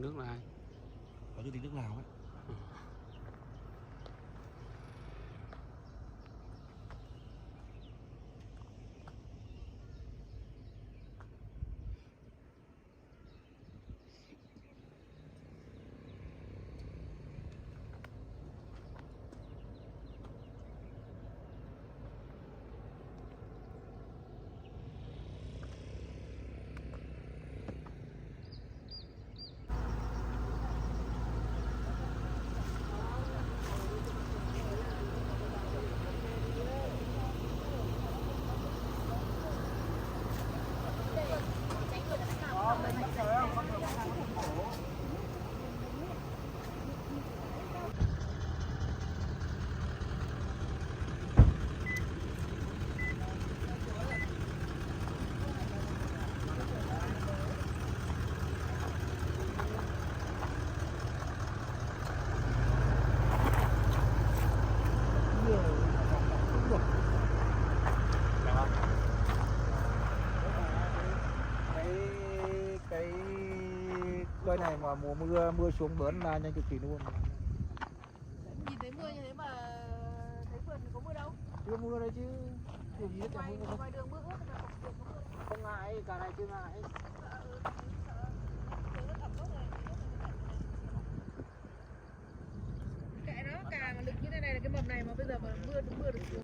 nước là ai? Có chủ tịch nước Lào ấy. Ừ. Cái cây này mà mùa mưa xuống bớn là nhanh cực kỳ luôn. Nhìn thấy mưa như thế mà thấy vườn có mưa đâu? Chưa mưa đấy chứ. Kiểu gì hết chả Ngoài, mưa. ngoài đường mưa ướt mà còn có mưa. Không ngại, cả này chưa ngại. Kệ nó, càng lực như thế này là cái mầm này mà bây giờ mà mưa được xuống.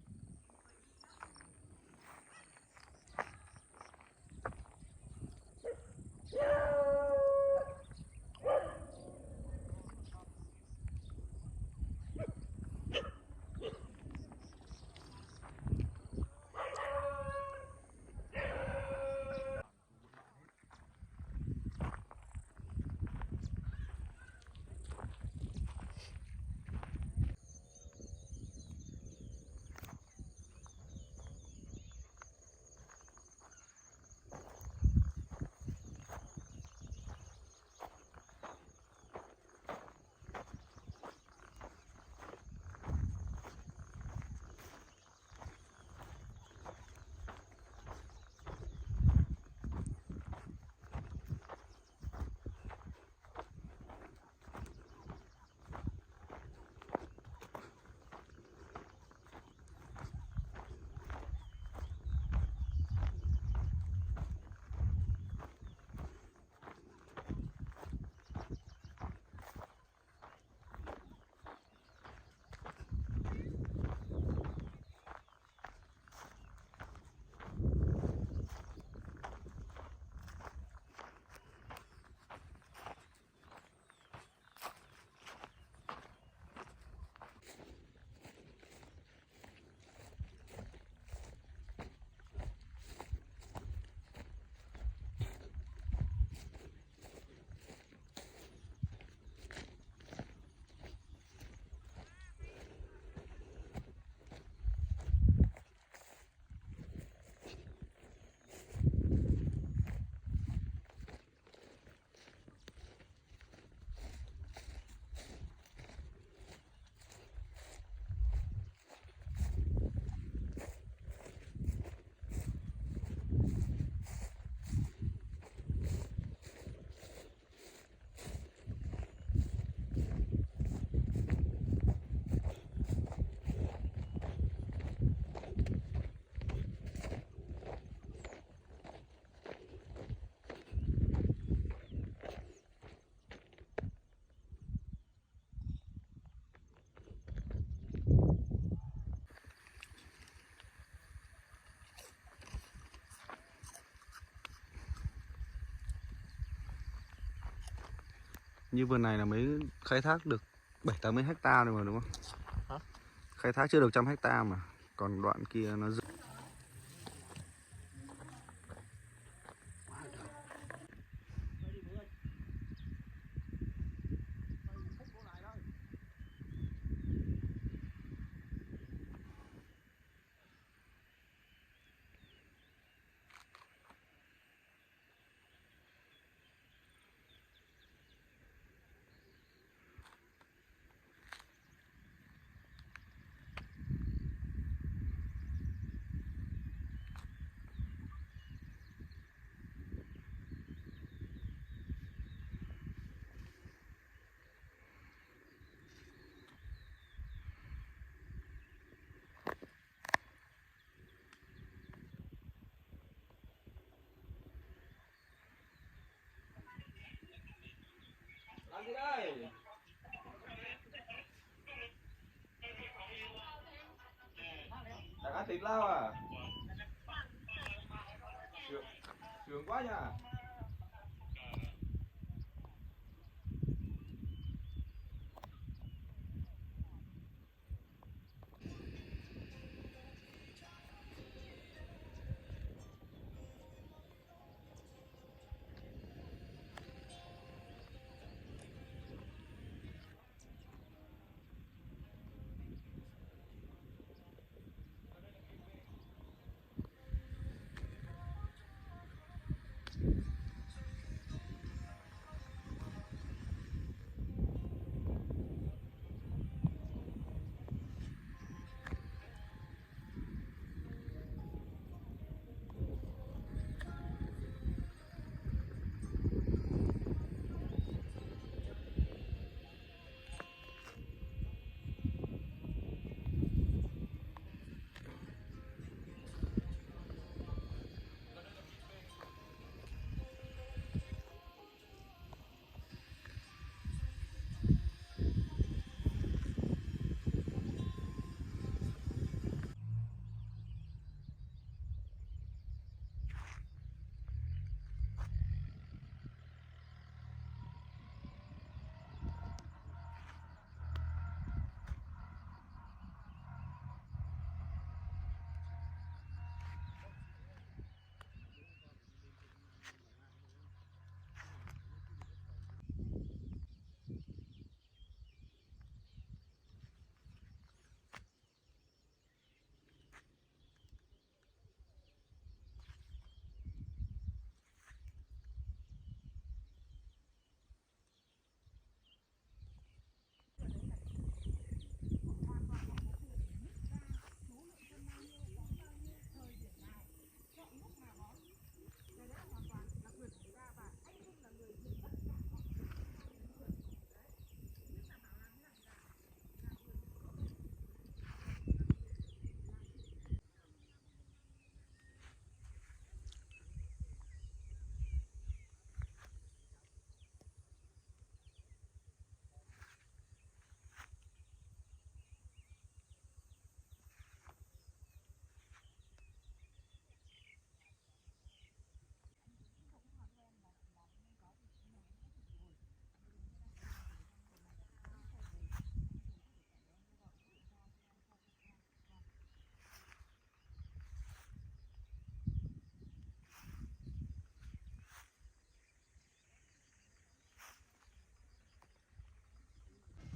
Như vườn này là mới khai thác được 70-80 hecta rồi mà đúng không? Hả? Khai thác chưa được 100 hecta mà. Còn đoạn kia nó dự. thịt lao à? Sướng quá nha.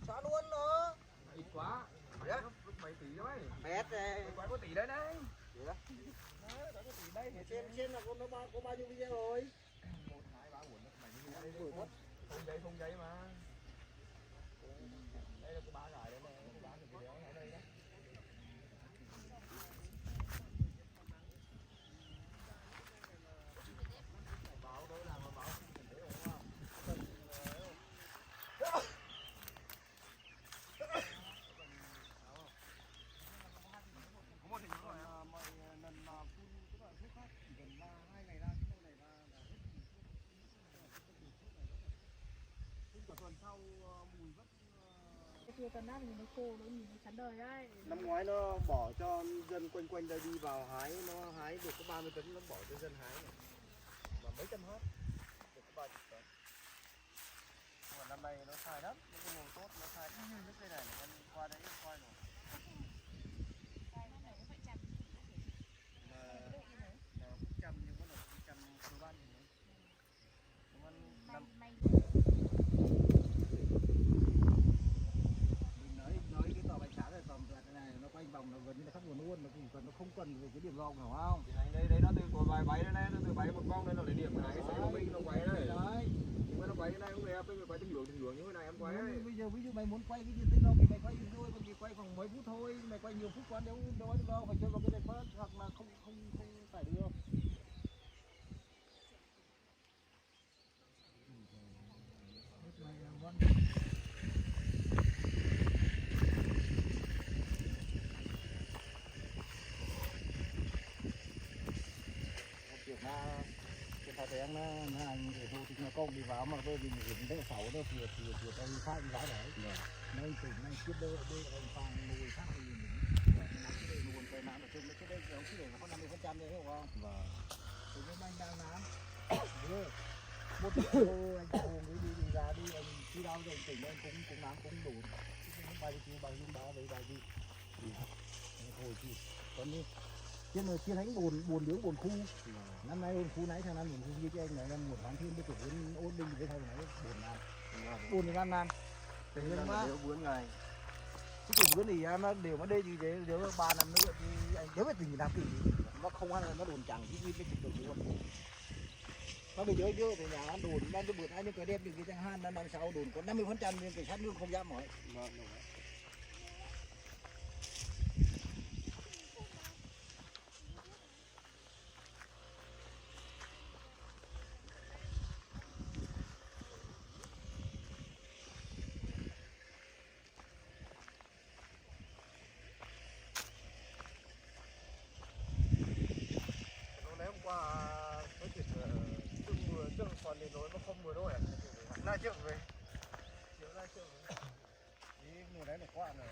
Xóa luôn nó. Ít quá. Lúc mấy tỷ đó ấy. Mét đây. Quái có tỷ đấy đấy. Trên là nó có bao nhiêu video rồi? 1, 2, 3, 4, 5, 6, 7, không giấy mà. Đây là cái ba gái đấy này, cái ba cái video ở đây đó. Báo tôi làm mà báo không thấy ổn không? Có một hình rồi à? Mọi lần mà phun cái loại thuốc khác chỉ cần 2 ngày ra cái con này là hết. Cả tuần sau mùi vất. Chưa tấn áp thì nó khô nó nhìn nó chán đời đấy. Năm ngoái nó bỏ cho dân quanh quanh đây đi vào hái, nó hái được có 30 tấn, nó bỏ cho dân hái này. Mà mấy trăm hết, được có 30 tấn. Còn năm nay nó sai lắm, nó cái mùa tốt, nó sai như nước cây này, con qua đấy quay rồi. Mà trăm nhưng có là trăm cơ ban thì đấy. Nói cái tàu bạch cá này tầm cái này nó quanh vòng nó gần như là khắp nguồn luôn, nó chỉ cần nó không cần về cái điểm rong hiểu không? Thì đây đấy nó từ có vài váy đây này, nó từ váy một con đây nó lấy điểm này, cái xe của mình nó quay đây. Đấy. Nhưng mà nó quay cái này không đẹp, mình quay từng hướng như thế này em quay ấy. Bây giờ ví dụ mày muốn quay cái diện tích đâu thì mày quay thôi, còn thì quay khoảng mấy phút thôi, mày quay nhiều phút quá đâu đâu đâu phải chơi vào cái này phát hoặc là không phải được. Chuyện là tiếng nó anh để thu thì nó công đi vào mà tôi vì mình đỡ sáu đỡ phiệt tôi phát đi vào đấy nên tỉnh này tiếp đỡ anh phang nuôi khác thì mình luôn cái nào mà chung nó cái đây nó chỉ để có 50% đấy hiểu không? Vâng. Thì cái anh đang nám. Một triệu anh uống đi ra đi anh khi đâu rồi tỉnh anh cũng nám cũng đủ. Bao nhiêu bao đấy bao nhiêu. Thôi thì còn như trên là trên đánh buồn nướng buồn khu năm nay buồn khu nãy thằng năm buồn khu như cái anh này năm một tháng thêm cái tuổi ổn định với thằng này buồn thì năm thế nhưng mà nếu bướn ngày cái tuổi bướn thì nó đều mà đây gì thế nếu 3 năm nữa thì anh nếu mà tình làm gì nó không ăn là nó đồn chẳng cái cái tuổi luôn nó bây giờ thì nhà ăn đồn nó bữa nay những cái đẹp những cái chẳng hạn năm sau đồn có 50% nên cảnh sát nước không dám hỏi. hôm qua nói chuyện trước còn đến nỗi nó không mưa đâu à nay trước về chiều nay trước về Cái mùa đấy là quá là